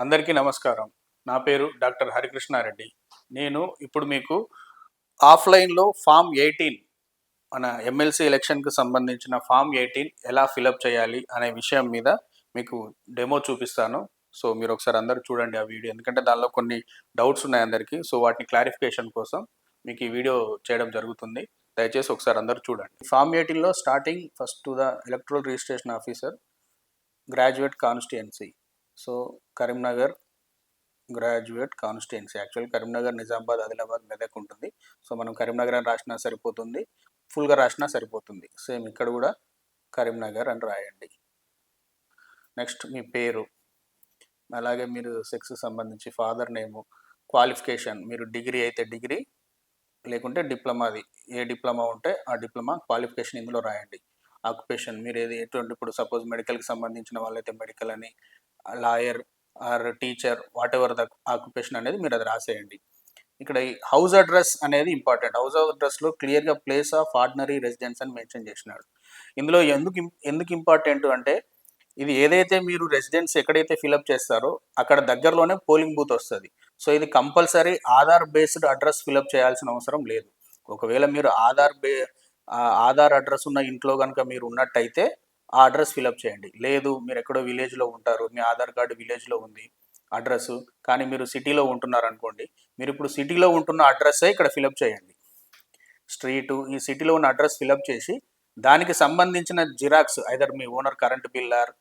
అందరికీ నమస్కారం. నా పేరు డాక్టర్ హరికృష్ణారెడ్డి. నేను ఇప్పుడు మీకు ఆఫ్‌లైన్‌లో ఫార్మ్ 18 మన ఎమ్మెల్సీ ఎలక్షన్‌కి సంబంధించిన ఫార్మ్ 18 ఎలా ఫిలప్ చేయాలి అనే విషయం మీద మీకు డెమో చూపిస్తాను. సో, మీరొకసారి అందరూ చూడండి ఆ వీడియో. ఎందుకంటే దానిలో కొన్ని డౌట్స్ ఉన్నాయి అందరికీ. సో, వాటిని క్లారిఫికేషన్ కోసం మీకు ఈ వీడియో చేయడం జరుగుతుంది. దయచేసి ఒకసారి అందరూ చూడండి. ఫార్మ్ 18లో starting first to the electoral registration officer graduate constituency. So, Karimnagar graduate constituency. Actual Karimnagar, Nizamabad, Adilabad, Medak ఉంటుంది. సో, మనం కరీంనగర్ అని రాసినా సరిపోతుంది. ఫుల్‌గా రాసినా సరిపోతుంది. సేమ్ ఇక్కడ కూడా కరీంనగర్ అని రాయండి. నెక్స్ట్ మీ పేరు, అలాగే మీరు సెక్స్‌కి సంబంధించి ఫాదర్ నేము, క్వాలిఫికేషన్ మీరు డిగ్రీ అయితే డిగ్రీ, లేకుంటే డిప్లొమాది ఏ డిప్లొమా ఉంటే ఆ డిప్లొమా క్వాలిఫికేషన్ ఇందులో రాయండి. ఆక్యుపేషన్ మీరు ఎటువంటి ఇప్పుడు సపోజ్ మెడికల్‌కి సంబంధించిన వాళ్ళైతే మెడికల్ అని, lawyer are teacher whatever the occupation అనేది మీరు అది రాసేయండి. ఇక్కడ ఈ హౌస్ అడ్రస్ అనేది ఇంపార్టెంట్. హౌస్ అడ్రస్‌లో క్లియర్‌గా ప్లేస్ ఆఫ్ ఆర్డినరీ రెసిడెన్స్ అని మెన్షన్ చేసినాడు. ఇందులో ఎందుకు ఇంపార్టెంట్ అంటే ఇది ఏదైతే మీరు రెసిడెన్స్ ఎక్కడైతే ఫిలప్ చేస్తారో అక్కడ దగ్గరలోనే పోలింగ్ బూత్ వస్తుంది. సో, ఇది compulsory Aadhaar based address fill up చేయాల్సిన అవసరం లేదు. ఒకవేళ మీరు ఆధార్ అడ్రస్ ఉన్న ఇంట్లో కనుక మీరు ఉన్నట్టయితే ఆ అడ్రస్ ఫిలప్ చేయండి. లేదు మీరు ఎక్కడో విలేజ్‌లో ఉంటారు, మీ ఆధార్ కార్డు విలేజ్‌లో ఉంది అడ్రస్సు, కానీ మీరు సిటీలో ఉంటున్నారనుకోండి, మీరు ఇప్పుడు సిటీలో ఉంటున్న అడ్రస్సే ఇక్కడ ఫిలప్ చేయండి. స్ట్రీటు ఈ సిటీలో ఉన్న అడ్రస్ ఫిలప్ చేసి దానికి సంబంధించిన జిరాక్స్ ఐదర్ మీ owner current bill or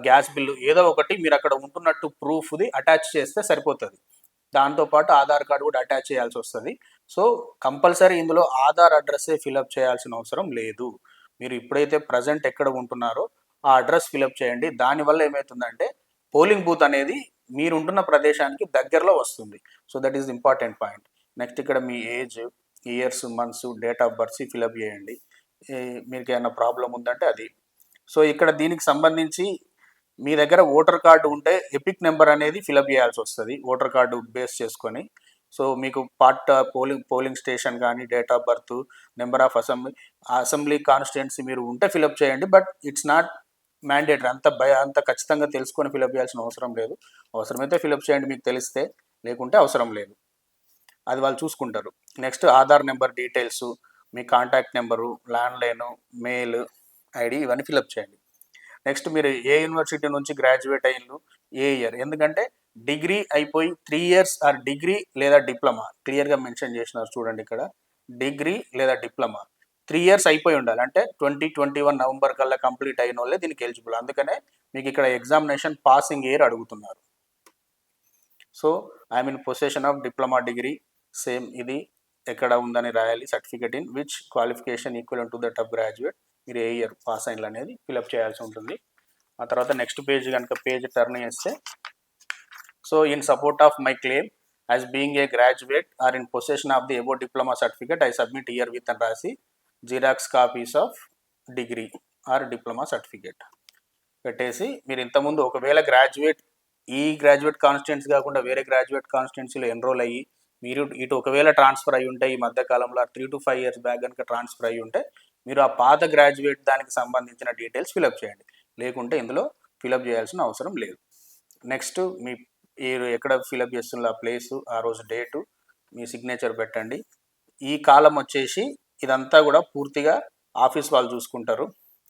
gas bill ఏదో ఒకటి మీరు అక్కడ ఉంటున్నట్టు ప్రూఫ్ది అటాచ్ చేస్తే సరిపోతుంది. దాంతోపాటు ఆధార్ కార్డు కూడా అటాచ్ చేయాల్సి వస్తుంది. సో, కంపల్సరీ ఇందులో ఆధార్ అడ్రస్సే ఫిలప్ చేయాల్సిన అవసరం లేదు. మీరు ఇప్పుడైతే ప్రజెంట్ ఎక్కడ ఉంటున్నారో ఆ అడ్రస్ ఫిలప్ చేయండి. దానివల్ల ఏమవుతుందంటే పోలింగ్ బూత్ అనేది మీరు ఉంటున్న ప్రదేశానికి దగ్గరలో వస్తుంది. So, that is important point. Next ఇక్కడ మీ age, years, months, date of birth fill up చేయండి. మీకు ఏమైనా ప్రాబ్లం ఉందంటే అది. సో, ఇక్కడ దీనికి సంబంధించి మీ దగ్గర ఓటర్ కార్డు ఉంటే ఎపిక్ నెంబర్ అనేది ఫిలప్ చేయాల్సి వస్తుంది ఓటర్ కార్డు బేస్ చేసుకొని. సో, మీకు పోలింగ్ స్టేషన్ కానీ, date of birth, number of assembly constituency మీరు ఉంటే ఫిలప్ చేయండి. But it's not mandatory. అంత ఖచ్చితంగా తెలుసుకొని ఫిలప్ చేయాల్సిన అవసరం లేదు. అవసరమైతే ఫిలప్ చేయండి మీకు తెలిస్తే, లేకుంటే అవసరం లేదు. అది వాళ్ళు చూసుకుంటారు. నెక్స్ట్ ఆధార్ నెంబర్ డీటెయిల్స్, మీ contact number, landline, mail ID ఇవన్నీ ఫిలప్ చేయండి. నెక్స్ట్ మీరు ఏ యూనివర్సిటీ నుంచి గ్రాడ్యుయేట్ అయ్యిండ్రు, ఏ ఇయర్, ఎందుకంటే డిగ్రీ అయిపోయి 3 ఇయర్స్ ఆర్ డిగ్రీ లేదా డిప్లొమా క్లియర్గా మెన్షన్ చేసినారు చూడండి ఇక్కడ. డిగ్రీ లేదా డిప్లొమా 3 ఇయర్స్ అయిపోయి ఉండాలి. అంటే 2021 నవంబర్ కల్లా కంప్లీట్ అయిన వాళ్ళే దీనికి ఎలిజిబుల్. అందుకనే మీకు ఇక్కడ ఎగ్జామినేషన్ పాసింగ్ ఇయర్ అడుగుతున్నారు. So, I'm in possession of diploma degree, same ఇది ఎక్కడ ఉందని రాయాలి. Certificate in which qualification equal to that of graduate, మీరు ఏ ఇయర్ పాస్ అయిన అనేది ఫిలప్ చేయాల్సి ఉంటుంది. ఆ తర్వాత నెక్స్ట్ పేజ్ కనుక పేజ్ టర్న్ చేస్తే, so in support of my claim as being a graduate or in possession of the above diploma certificate I submit year with అని రాసి xerox copies of degree or diploma certificate పెట్టేసి, మీరు ఇంతకుముందు ఒకవేళ ఈ graduate constituency కాకుండా వేరే graduate కాన్స్టిట్యుయెన్సీలో enrol అయ్యి మీరు ఇటు ఒకవేళ ట్రాన్స్ఫర్ అయ్యి ఉంటే ఈ మధ్య కాలంలో 3 to 5 years బ్యాక్ కనుక ట్రాన్స్ఫర్ అయ్యి ఉంటే మీరు ఆ పాత గ్రాడ్యుయేట్ దానికి సంబంధించిన డీటెయిల్స్ ఫిలప్ చేయండి. లేకుంటే ఇందులో ఫిలప్ చేయాల్సిన అవసరం లేదు. నెక్స్ట్ మీరు ఎక్కడ ఫిలప్ చేస్తున్న ఆ ప్లేసు, ఆ రోజు డేటు, మీ సిగ్నేచర్ పెట్టండి. ఈ కాలం వచ్చేసి ఇదంతా కూడా పూర్తిగా ఆఫీస్ వాళ్ళు చూసుకుంటారు.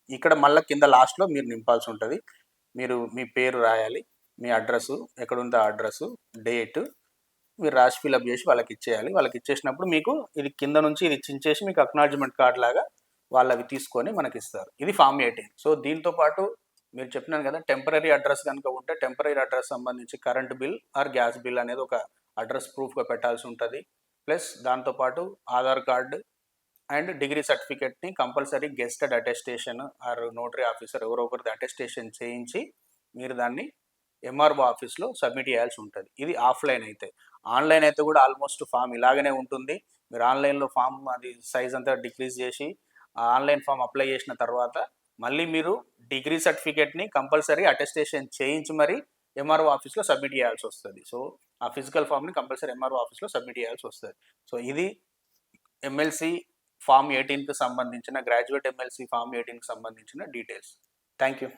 ఇక్కడ మళ్ళీ కింద లాస్ట్లో మీరు నింపాల్సి ఉంటుంది. మీరు మీ పేరు రాయాలి, మీ అడ్రస్సు ఎక్కడుందో ఆ అడ్రస్సు, డేటు మీరు రాసి ఫిలప్ చేసి వాళ్ళకి ఇచ్చేయాలి. వాళ్ళకి ఇచ్చేసినప్పుడు మీకు ఇది కింద నుంచి ఇది చించేసి మీకు అక్నాలెడ్జ్మెంట్ కార్డ్ లాగా వాళ్ళు అవి తీసుకొని మనకి ఇస్తారు. ఇది ఫామ్ 18. సో, దీంతో పాటు మీరు చెప్పినాను కదా, టెంపరరీ అడ్రస్ కనుక ఉంటే టెంపరరీ అడ్రస్ సంబంధించి current bill or gas bill అనేది ఒక అడ్రస్ ప్రూఫ్గా పెట్టాల్సి ఉంటుంది. ప్లస్ దాంతోపాటు ఆధార్ కార్డు అండ్ డిగ్రీ సర్టిఫికేట్ని compulsory gazetted attestation or notary officer ఎవరో ఒకరిది అటెస్టేషన్ చేయించి మీరు దాన్ని ఎంఆర్ఓ ఆఫీస్లో సబ్మిట్ చేయాల్సి ఉంటుంది. ఇది ఆఫ్లైన్ అయితే. ఆన్లైన్ అయితే కూడా ఆల్మోస్ట్ ఫామ్ ఇలాగనే ఉంటుంది. మీరు ఆన్లైన్లో ఫామ్ అది సైజ్ అంతా డిక్రీజ్ చేసి ఆన్లైన్ ఫామ్ అప్లై చేసిన తర్వాత మళ్ళీ మీరు డిగ్రీ సర్టిఫికేట్ని కంపల్సరీ అటెస్టేషన్ చేయించి మరి ఎంఆర్ఓ ఆఫీస్లో సబ్మిట్ చేయాల్సి వస్తుంది. సో, ఆ ఫిజికల్ ఫామ్ని కంపల్సరీ ఎంఆర్ఓ ఆఫీస్లో సబ్మిట్ చేయాల్సి వస్తుంది. సో, ఇది ఎమ్మెల్సీ ఫామ్ 18కి సంబంధించిన గ్రాడ్యుయేట్ ఎమ్మెల్సీ ఫామ్ 18కి సంబంధించిన డీటెయిల్స్. Thank you.